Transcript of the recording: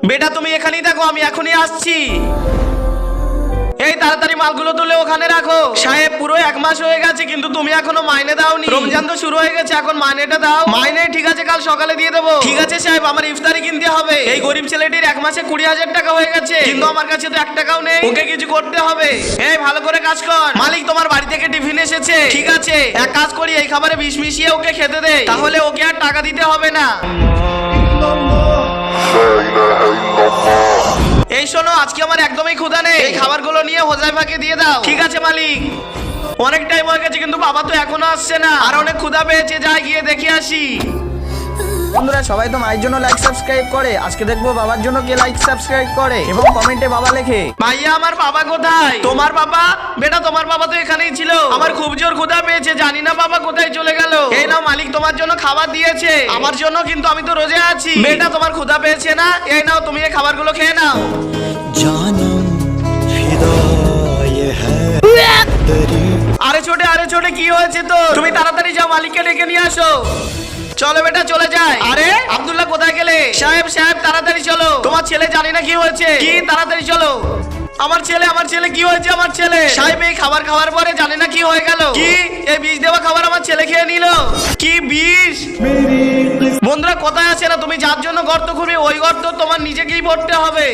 বেটা তুমি এখানেই থাকো, আমি এখনই আসছি। এই তাড়াতাড়ি মালগুলো তুলে ওখানে রাখো। সাহেব পুরো 1 মাস হয়ে গেছে কিন্তু তুমি এখনো মাইনে দাওনি। রমজান তো শুরু হয়ে গেছে, এখন মাইনেটা দাও। মাইনে ঠিক আছে, কাল সকালে দিয়ে দেবো। ঠিক আছে সাহেব, আমার ইফতারি কিনতে হবে। এই গরিব ছেলেটির 1 মাসে 20,000 টাকা হয়ে গেছে, কিন্তু আমার কাছে তো 1 টাকাও নেই। ওকে কিছু করতে হবে। এই ভালো করে কাজ কর। মালিক তোমার বাড়ি থেকে টিফিন এসেছে। ঠিক আছে, এক কাজ করি, এই খাবারে বিষ মিশিয়ে ওকে খেতে দে, তাহলে ওকে আর টাকা দিতে হবে না। এই শোনো, আজকে আমার একদমই ক্ষুধা নেই। এই খাবারগুলো নিয়ে হোজাইফাকে দিয়ে দাও। ঠিক আছে মালিক। অনেক টাইম হয়ে গেছে কিন্তু বাবা তো এখনো আসছে না, আর অনেক ক্ষুধা পেয়েছে, যাই গিয়ে দেখে আসি। বন্ধুরা সবাই তো মায়ের জন্য লাইক সাবস্ক্রাইব করে, আজকে দেখবো বাবার জন্য কে লাইক সাবস্ক্রাইব করে এবং কমেন্টে বাবা লেখে। ভাইয়া আমার বাবা কোথায়? তোমার বাবা? বেটা তোমার বাবা তো এখানেই ছিল। আমার খুব জোর ক্ষুধা পেয়েছে, জানি না বাবা কোথায় চলে গেল। এই নাও মালিক তোমার জন্য খাবার দিয়েছে, আমার জন্য, কিন্তু আমি তো রোজে আছি। বেটা তোমার ক্ষুধা পেয়েছে না? এই নাও, তুমি এই খাবারগুলো খেয়ে নাও। जानम फिदा ये है तेरी। আরে ছোটে কি হয়েছে তো? তুমি তাড়াতাড়ি যাও, মালিককে ডেকে নিয়ে আসো। চলো বেটা চলে যায়। আরে আব্দুল্লাহ কোথায় গেলে? সাহেব তাড়াতাড়ি চলো, তোমার ছেলে জানি না কি হয়েছে। কি তাড়াতাড়ি চলো। আমার ছেলে কি হয়েছে? আমার ছেলে সাহেব এই খাবার খাওয়ার পরে জানি না কি হয়ে গেল। কি এই বিষ দেওয়া খাবার আমার ছেলে খেয়ে নিল? কি বিষ? বন্ধুরা কোথায় আছে না তুমি? যার জন্য গর্ত খুঁড়বে ওই গর্ত তোমার নিজেকেই পড়তে হবে।